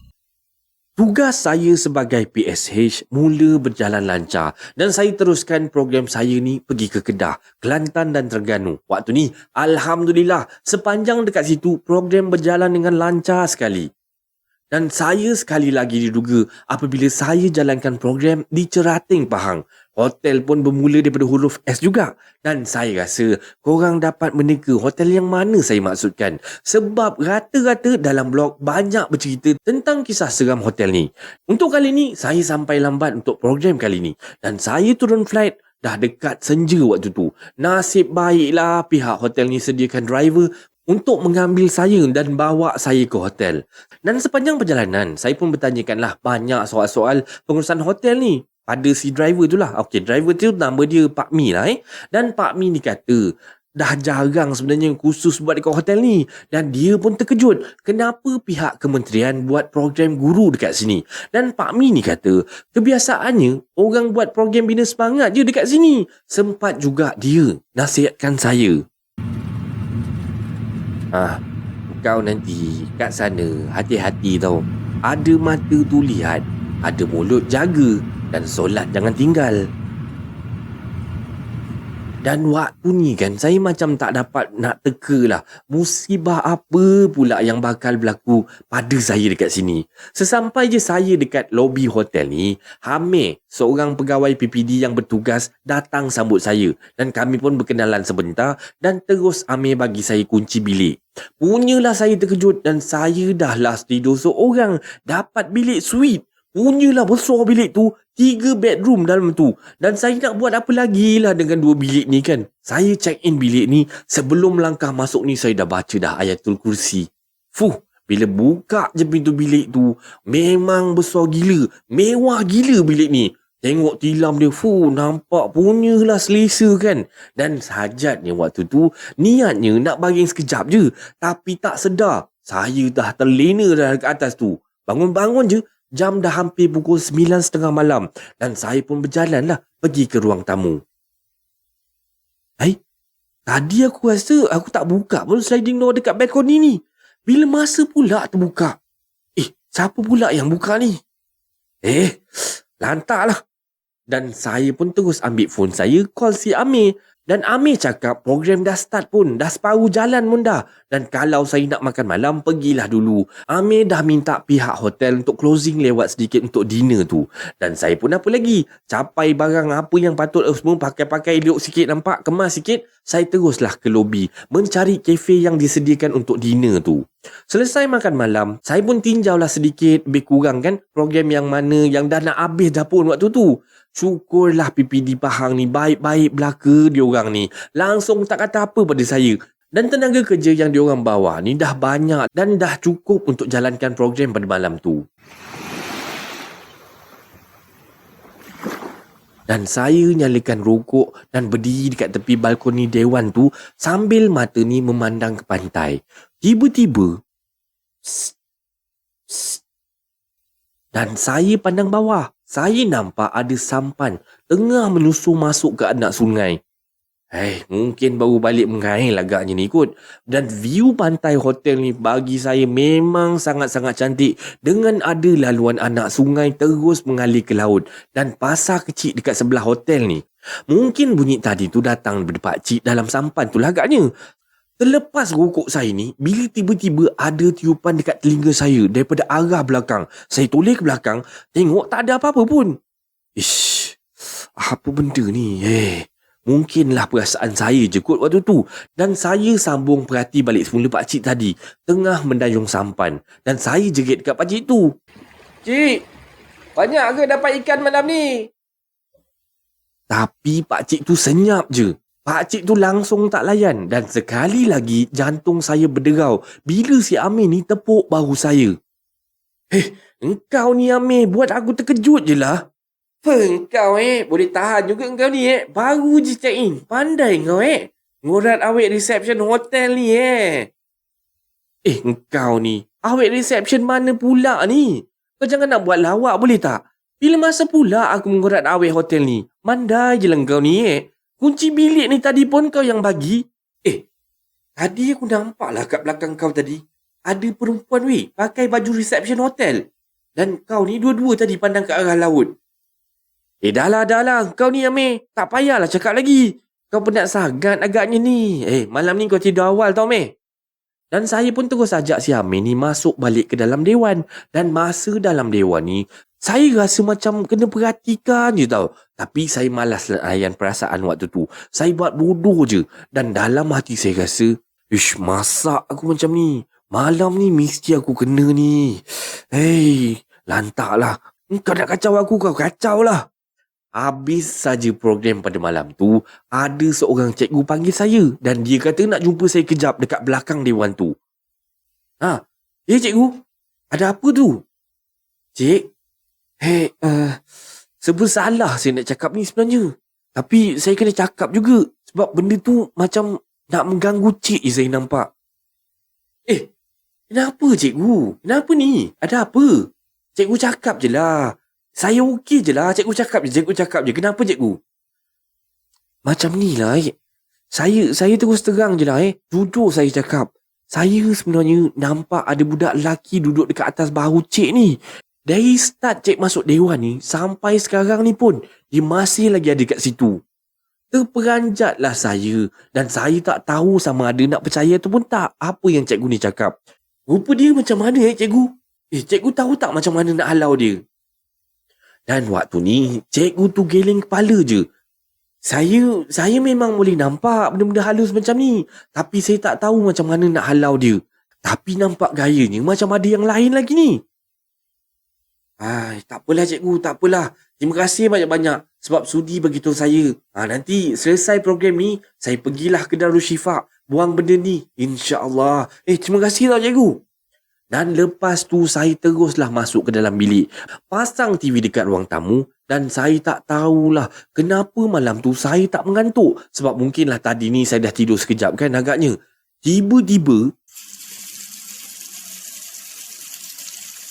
Tugas saya sebagai PSH mula berjalan lancar dan saya teruskan program saya ni pergi ke Kedah, Kelantan dan Terengganu. Waktu ni, Alhamdulillah, sepanjang dekat situ program berjalan dengan lancar sekali. Dan saya sekali lagi diduga apabila saya jalankan program di Cerating, Pahang. Hotel pun bermula daripada huruf S juga. Dan saya rasa korang dapat meneka hotel yang mana saya maksudkan. Sebab rata-rata dalam blog banyak bercerita tentang kisah seram hotel ni. Untuk kali ni, saya sampai lambat untuk program kali ni. Dan saya turun flight dah dekat senja waktu tu. Nasib baiklah pihak hotel ni sediakan driver untuk mengambil saya dan bawa saya ke hotel. Dan sepanjang perjalanan, saya pun bertanyakanlah banyak soal-soal pengurusan hotel ni pada si driver tu lah. Okey, driver tu nama dia Pak Mi lah Dan Pak Mi ni kata, dah jarang sebenarnya khusus buat dekat hotel ni. Dan dia pun terkejut kenapa pihak kementerian buat program guru dekat sini. Dan Pak Mi ni kata, kebiasaannya orang buat program bina semangat je dekat sini. Sempat juga dia nasihatkan saya. Kau nanti kat sana hati-hati tau. Ada mata tu lihat, ada mulut jaga dan solat jangan tinggal. Dan waktu ni kan saya macam tak dapat nak teka lah musibah apa pula yang bakal berlaku pada saya dekat sini. Sesampai je saya dekat lobi hotel ni, Hamir, seorang pegawai PPD yang bertugas, datang sambut saya. Dan kami pun berkenalan sebentar dan terus Amir bagi saya kunci bilik. Punyalah saya terkejut dan saya dah last tidur seorang. Dapat bilik suite. Punyalah besar bilik tu, 3 bedroom dalam tu. Dan saya nak buat apa lagi lah dengan 2 bilik ni kan. Saya check in bilik ni, sebelum langkah masuk ni saya dah baca dah Ayatul Kursi. Bila buka je pintu bilik tu, memang besar gila, mewah gila bilik ni. Tengok tilam dia, nampak punyalah selesa kan. Dan hajatnya waktu tu, niatnya nak baring sekejap je. Tapi tak sedar, saya dah terlena dah dekat atas tu. Bangun-bangun je, jam dah hampir pukul 9.30 malam dan saya pun berjalanlah pergi ke ruang tamu. Tadi aku rasa aku tak buka pun sliding door dekat balkoni ni. Bila masa pula terbuka? Siapa pula yang buka ni? Lantaklah. Dan saya pun terus ambil phone saya, call si Amir. Dan Amir cakap program dah start pun, dah separuh jalan pun dah. Dan kalau saya nak makan malam, pergilah dulu. Amir dah minta pihak hotel untuk closing lewat sedikit untuk dinner tu. Dan saya pun apa lagi, capai barang apa yang patut semua pakai-pakai elok sikit, nampak kemas sikit. Saya teruslah ke lobi mencari kafe yang disediakan untuk dinner tu. Selesai makan malam, saya pun tinjaulah sedikit, lebih kurang kan program yang mana yang dah nak habis dah pun waktu tu. Syukurlah PPD Pahang ni baik-baik belaka diorang ni. Langsung tak kata apa pada saya. Dan tenaga kerja yang diorang bawa ni dah banyak dan dah cukup untuk jalankan program pada malam tu. Dan saya nyalakan rokok dan berdiri dekat tepi balkoni dewan tu sambil mata ni memandang ke pantai. Tiba-tiba, dan saya pandang bawah. Saya nampak ada sampan tengah menyusu masuk ke anak sungai. Mungkin baru balik mengail agaknya ni kot. Dan view pantai hotel ni bagi saya memang sangat-sangat cantik. Dengan ada laluan anak sungai terus mengalir ke laut. Dan pasar kecil dekat sebelah hotel ni. Mungkin bunyi tadi tu datang daripada pakcik dalam sampan tu lah agaknya. Terlepas rokok saya ni, bila tiba-tiba ada tiupan dekat telinga saya daripada arah belakang. Saya toleh ke belakang, tengok tak ada apa-apa pun. Apa benda ni? Mungkinlah perasaan saya je kot waktu tu. Dan saya sambung perhati balik semula pakcik tadi tengah mendayung sampan. Dan saya jerit dekat pakcik tu. Cik, banyak ke dapat ikan malam ni? Tapi pakcik tu senyap je. Pakcik tu langsung tak layan. Dan sekali lagi jantung saya berderau bila si Amir ni tepuk bahu saya. Engkau ni Amir buat aku terkejut je lah. Engkau boleh tahan juga engkau ni baru je check in. Pandai engkau ngurat awet reception hotel ni engkau ni awet reception mana pula ni? Kau jangan nak buat lawak boleh tak? Bila masa pula aku mengurat awet hotel ni? Mandai je lah engkau ni Kunci bilik ni tadi pun kau yang bagi. Tadi aku nampak lah kat belakang kau tadi ada perempuan pakai baju reception hotel. Dan kau ni dua-dua tadi pandang ke arah laut. Dah lah. Kau ni Amir. Tak payahlah cakap lagi. Kau penat sangat agaknya ni. Malam ni kau tidur awal tau Amir. Dan saya pun terus ajak si Amir ni masuk balik ke dalam dewan. Dan masa dalam dewan ni, saya rasa macam kena perhatikan je tau. Tapi saya malas layan perasaan waktu tu. Saya buat bodoh je. Dan dalam hati saya rasa, masak aku macam ni. Malam ni mesti aku kena ni. Lantaklah. Kau nak kacau aku, kau kacau lah. Habis saja program pada malam tu, ada seorang cikgu panggil saya dan dia kata nak jumpa saya kejap dekat belakang dewan tu. Cikgu, ada apa tu? Cik, serba salah saya nak cakap ni sebenarnya. Tapi saya kena cakap juga sebab benda tu macam nak mengganggu cik je saya nampak. Kenapa cikgu? Kenapa ni? Ada apa? Cikgu cakap je lah. Saya okey je lah. Cikgu cakap je. Kenapa cikgu? Macam ni lah Saya terus terang je lah Jujur saya cakap. Saya sebenarnya nampak ada budak lelaki duduk dekat atas bahu cik ni. Dari start cik masuk dewan ni sampai sekarang ni pun dia masih lagi ada kat situ. Terperanjatlah saya. Dan saya tak tahu sama ada nak percaya ataupun tak apa yang cikgu ni cakap. Rupa dia macam mana cikgu? Cikgu tahu tak macam mana nak halau dia? Dan waktu ni, cikgu tu geleng kepala je. Saya memang boleh nampak benda-benda halus macam ni. Tapi saya tak tahu macam mana nak halau dia. Tapi nampak gayanya macam ada yang lain lagi ni. Tak apalah cikgu, tak apalah. Terima kasih banyak-banyak sebab sudi beritahu saya. Nanti selesai program ni, saya pergilah ke Darul Syifa. Buang benda ni. InsyaAllah. Terima kasih lah cikgu. Dan lepas tu saya teruslah masuk ke dalam bilik. Pasang TV dekat ruang tamu. Dan saya tak tahulah kenapa malam tu saya tak mengantuk. Sebab mungkinlah tadi ni saya dah tidur sekejap kan agaknya. Tiba-tiba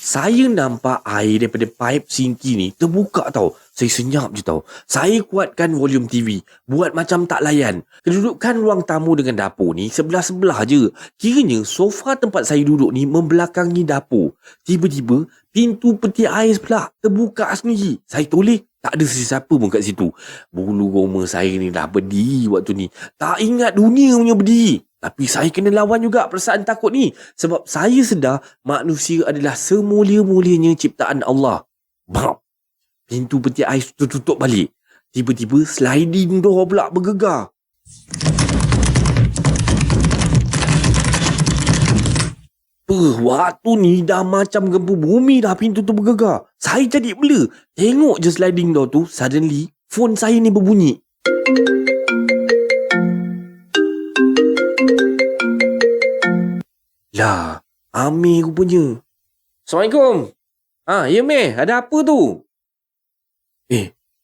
saya nampak air daripada pipe sinki ni terbuka tau. Saya senyap je tau. Saya kuatkan volume TV. Buat macam tak layan. Kedudukan ruang tamu dengan dapur ni sebelah-sebelah je. Kiranya sofa tempat saya duduk ni membelakangi dapur. Tiba-tiba pintu peti air sebelah terbuka sendiri. Saya toleh. Tak ada sesiapa pun kat situ. Bulu roma saya ni dah berdiri waktu ni. Tak ingat dunia punya berdiri. Tapi saya kena lawan juga perasaan takut ni. Sebab saya sedar manusia adalah semulia-mulianya ciptaan Allah. Bam! Pintu peti air tutup balik. Tiba-tiba sliding door pula bergegar. Waktu ni dah macam gempa bumi dah pintu tu bergegar. Saya jadi bela. Tengok je sliding door tu. Suddenly, phone saya ni berbunyi. Lah, Amir rupanya. Assalamualaikum. Ya Meh, ada apa tu?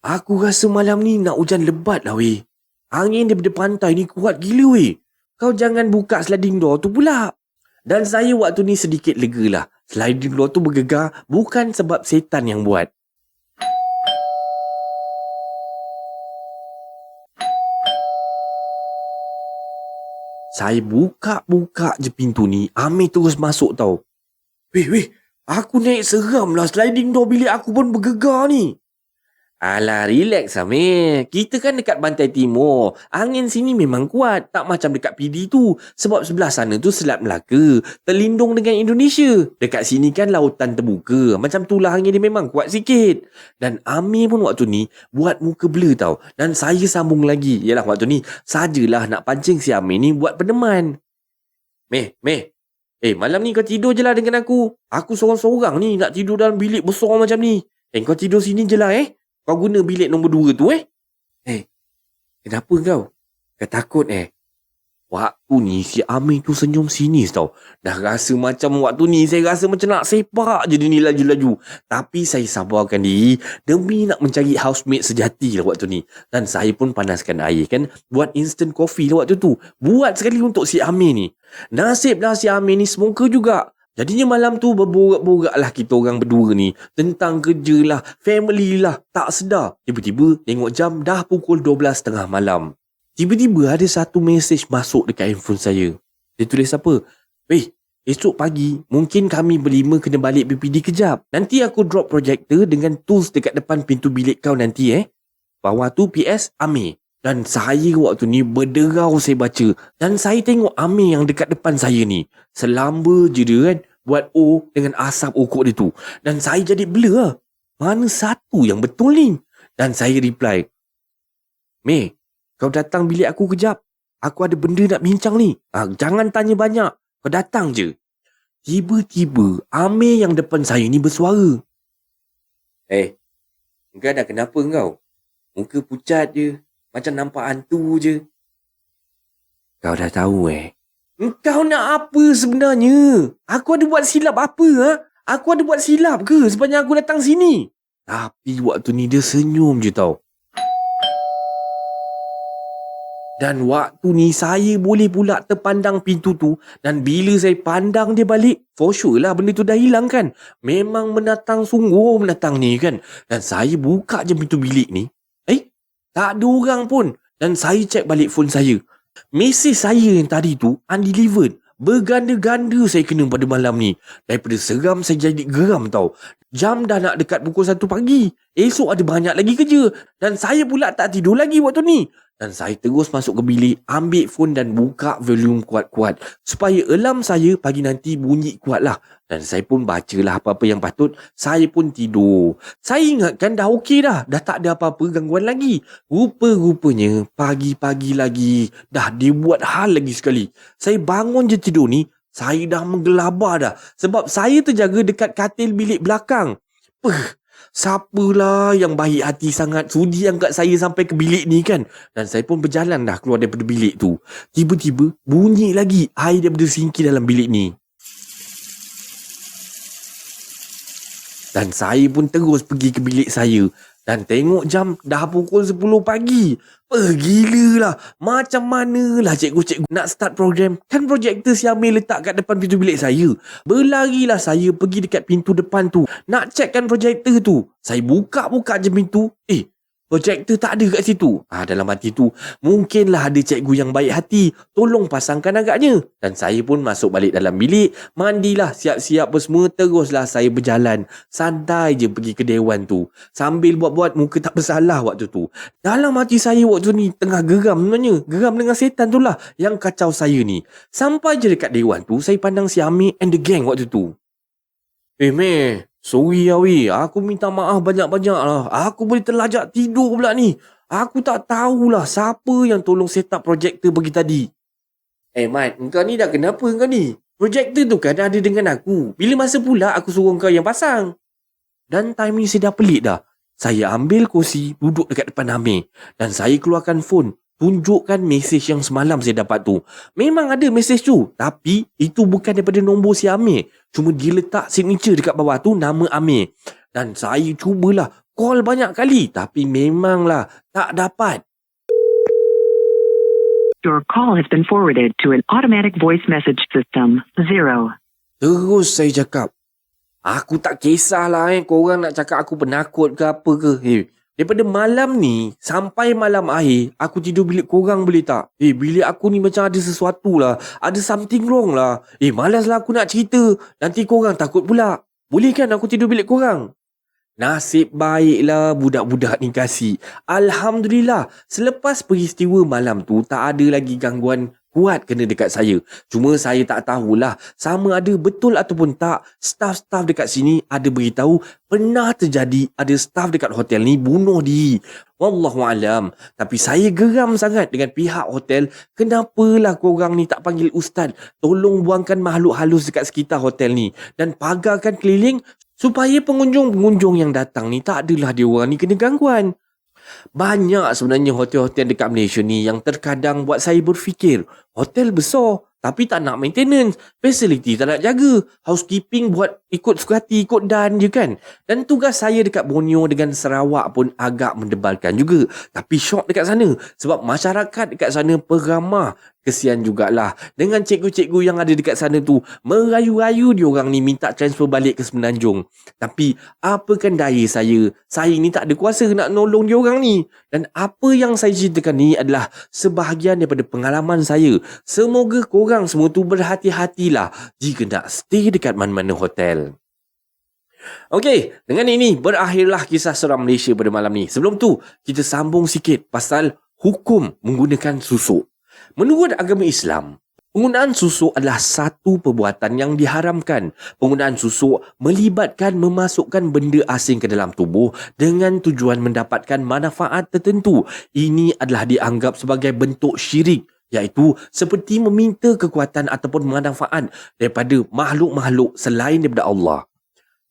Aku rasa malam ni nak hujan lebat lah weh. Angin daripada pantai ni kuat gila weh. Kau jangan buka sliding door tu pula. Dan saya waktu ni sedikit lega lah. Sliding door tu bergegar bukan sebab setan yang buat. Saya buka-buka je pintu ni. Amir terus masuk tau. Weh, aku naik seram lah. Sliding door bilik aku pun bergegar ni. Alah, relax lah, Meh. Kita kan dekat pantai timur. Angin sini memang kuat. Tak macam dekat PD tu. Sebab sebelah sana tu Selat Melaka. Terlindung dengan Indonesia. Dekat sini kan lautan terbuka. Macam tu lah angin dia memang kuat sikit. Dan Amir pun waktu ni buat muka blur tau. Dan saya sambung lagi. Yalah, waktu ni sajalah nak pancing si Amir ni buat peneman. Meh. Malam ni kau tidur je lah dengan aku. Aku seorang-seorang ni nak tidur dalam bilik besar macam ni. Kau tidur sini je lah Kau guna bilik nombor 2 tu kenapa kau? Kau takut Waktu ni si Amir tu senyum sinis tau. Dah rasa macam waktu ni saya rasa macam nak sepak je dia ni laju-laju. Tapi saya sabarkan diri demi nak mencari housemate sejati lah waktu ni. Dan saya pun panaskan air kan. Buat instant coffee lah waktu tu. Buat sekali untuk si Amir ni. Nasiblah si Amir ni smoker juga. Jadinya malam tu berborak-borak lah kita orang berdua ni. Tentang kerja lah, family lah. Tak sedar. Tiba-tiba tengok jam dah pukul 12.30 malam. Tiba-tiba ada satu mesej masuk dekat handphone saya. Dia tulis apa? Esok pagi mungkin kami berlima kena balik BPD kejap. Nanti aku drop projektor dengan tools dekat depan pintu bilik kau nanti Bawah tu PS Amir. Dan saya waktu ni berderau saya baca. Dan saya tengok Amir yang dekat depan saya ni. Selamba je dia kan. Buat O dengan asap okok dia tu. Dan saya jadi blur lah. Mana satu yang betul ni? Dan saya reply. Meh, kau datang bilik aku kejap. Aku ada benda nak bincang ni. Jangan tanya banyak. Kau datang je. Tiba-tiba Amir yang depan saya ni bersuara. Kau dah kenapa kau? Muka pucat je. Macam nampak hantu je. Kau dah tahu Kau nak apa sebenarnya? Aku ada buat silap apa Aku ada buat silap ke sepanjang aku datang sini? Tapi waktu ni dia senyum je tau. Dan waktu ni saya boleh pula terpandang pintu tu. Dan bila saya pandang dia balik, for sure lah benda tu dah hilang kan. Memang menatang sungguh menatang ni kan. Dan saya buka je pintu bilik ni. Tak ada orang pun. Dan saya cek balik phone saya. Mesej saya yang tadi tu undelivered. Berganda-ganda saya kena pada malam ni. Daripada seram saya jadi geram tau. Jam dah nak dekat pukul 1 pagi. Esok ada banyak lagi kerja. Dan saya pula tak tidur lagi waktu ni. Dan saya terus masuk ke bilik, ambil phone dan buka volume kuat-kuat. Supaya alarm saya pagi nanti bunyi kuat lah. Dan saya pun bacalah apa-apa yang patut. Saya pun tidur. Saya ingatkan dah okey dah. Dah tak ada apa-apa gangguan lagi. Rupa-rupanya pagi-pagi lagi. Dah dia buat hal lagi sekali. Saya bangun je tidur ni. Saya dah menggelabar dah. Sebab saya terjaga dekat katil bilik belakang. Siapalah yang baik hati sangat sudi angkat saya sampai ke bilik ni kan. Dan saya pun berjalan dah keluar daripada bilik tu. Tiba-tiba bunyi lagi air daripada sinki dalam bilik ni. Dan saya pun terus pergi ke bilik saya. Dan tengok jam dah pukul 10 pagi. Gila lah. Macam manalah cikgu-cikgu nak start program. Kan projektor si Amir letak kat depan pintu bilik saya. Berlarilah saya pergi dekat pintu depan tu. Nak checkkan projektor tu. Saya buka-buka je pintu. Projektor tak ada kat situ. Dalam hati tu, mungkinlah ada cikgu yang baik hati. Tolong pasangkan agaknya. Dan saya pun masuk balik dalam bilik. Mandilah, siap-siap apa semua. Teruslah saya berjalan. Santai je pergi ke dewan tu. Sambil buat-buat muka tak bersalah waktu tu. Dalam hati saya waktu ni tengah geram sebenarnya. Geram dengan setan tu lah yang kacau saya ni. Sampai je dekat dewan tu, saya pandang si Amir and the gang waktu tu. Meh. Sorry Awi, aku minta maaf banyak-banyak lah. Aku boleh terlajak tidur pula ni. Aku tak tahulah siapa yang tolong set up projektor pagi tadi. Mat, kau ni dah kenapa kau ni? Projektor tu kan ada dengan aku. Bila masa pula aku suruh kau yang pasang? Dan time ni saya dah pelik dah. Saya ambil kursi, duduk dekat depan Amir. Dan saya keluarkan phone. Tunjukkan mesej yang semalam saya dapat tu. Memang ada mesej tu. Tapi itu bukan daripada nombor si Amir. Cuma dia letak signature dekat bawah tu nama Amir. Dan saya cubalah call banyak kali. Tapi memanglah tak dapat. Your call has been forwarded to an automatic voice message system. 0. Terus saya cakap. Aku tak kisahlah korang nak cakap aku penakut ke apa ke. Daripada malam ni sampai malam akhir, aku tidur bilik korang boleh tak? Bilik aku ni macam ada sesuatu lah. Ada something wrong lah. Malaslah aku nak cerita. Nanti korang takut pula. Boleh kan aku tidur bilik korang? Nasib baiklah budak-budak ni kasih. Alhamdulillah, selepas peristiwa malam tu tak ada lagi gangguan kuat kena dekat saya. Cuma saya tak tahulah sama ada betul ataupun tak, staf-staf dekat sini ada beritahu pernah terjadi ada staf dekat hotel ni bunuh diri. Wallahualam. Tapi saya geram sangat dengan pihak hotel. Kenapalah korang ni tak panggil ustaz? Tolong buangkan makhluk halus dekat sekitar hotel ni dan pagarkan keliling supaya pengunjung-pengunjung yang datang ni tak adalah dia orang ni kena gangguan. Banyak sebenarnya hotel-hotel dekat Malaysia ni yang terkadang buat saya berfikir, hotel besar tapi tak nak maintenance, facility tak nak jaga, housekeeping buat ikut suka hati, ikut dan je kan. Dan tugas saya dekat Borneo dengan Sarawak pun agak mendebalkan juga. Tapi syok dekat sana sebab masyarakat dekat sana peramah. Kesian jugalah dengan cikgu-cikgu yang ada dekat sana tu merayu-rayu diorang ni minta transfer balik ke Semenanjung. Tapi apakan daya saya ni tak ada kuasa nak nolong diorang ni. Dan apa yang saya ceritakan ni adalah sebahagian daripada pengalaman saya. Semoga korang semua tu berhati-hatilah jika nak stay dekat mana-mana hotel. Okey, dengan ini berakhirlah kisah seram Malaysia pada malam ni. Sebelum tu, kita sambung sikit pasal hukum menggunakan susuk. Menurut agama Islam, penggunaan susuk adalah satu perbuatan yang diharamkan. Penggunaan susuk melibatkan memasukkan benda asing ke dalam tubuh dengan tujuan mendapatkan manfaat tertentu. Ini adalah dianggap sebagai bentuk syirik, iaitu seperti meminta kekuatan ataupun manfaat daripada makhluk-makhluk selain daripada Allah.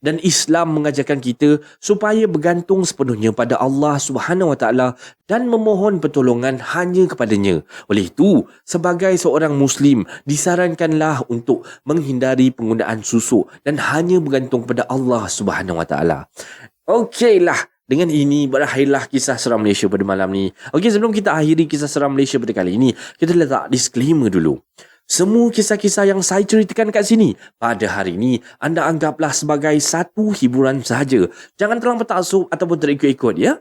Dan Islam mengajarkan kita supaya bergantung sepenuhnya pada Allah Subhanahu Wa Taala dan memohon pertolongan hanya kepadanya. Oleh itu, sebagai seorang Muslim, disarankanlah untuk menghindari penggunaan susuk dan hanya bergantung kepada Allah Subhanahu Wa Taala. Okeylah. Dengan ini berakhirlah kisah seram Malaysia pada malam ni. Okey, sebelum kita akhiri kisah seram Malaysia pada kali ini, kita letak disclaimer dulu. Semua kisah-kisah yang saya ceritakan kat sini pada hari ini anda anggaplah sebagai satu hiburan sahaja. Jangan terlalu bertaksub ataupun terikut-ikut ya.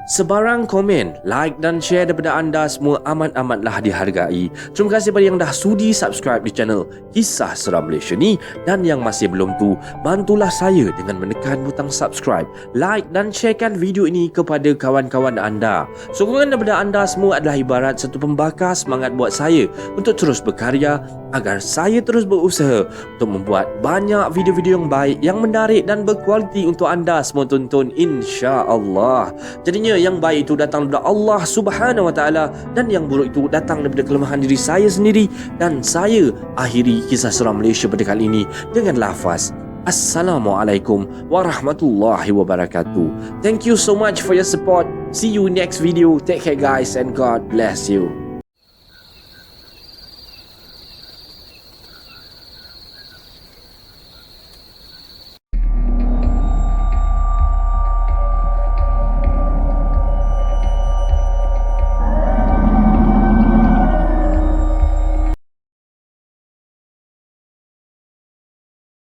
Sebarang komen, like dan share daripada anda semua amat-amatlah dihargai. Terima kasih kepada yang dah sudi subscribe di channel Kisah Seram Malaysia ni. Dan yang masih belum tu, bantulah saya dengan menekan butang subscribe, like dan sharekan video ini kepada kawan-kawan anda. Sokongan daripada anda semua adalah ibarat satu pembakar semangat buat saya untuk terus berkarya agar saya terus berusaha untuk membuat banyak video-video yang baik, yang menarik dan berkualiti untuk anda semua tonton, insya-Allah. Jadinya yang baik itu datang daripada Allah Subhanahu Wa Taala dan yang buruk itu datang daripada kelemahan diri saya sendiri. Dan saya akhiri kisah seram Malaysia pada kali ini dengan lafaz Assalamualaikum warahmatullahi wabarakatuh. Thank you so much for your support. See you next video. Take care guys and God bless you.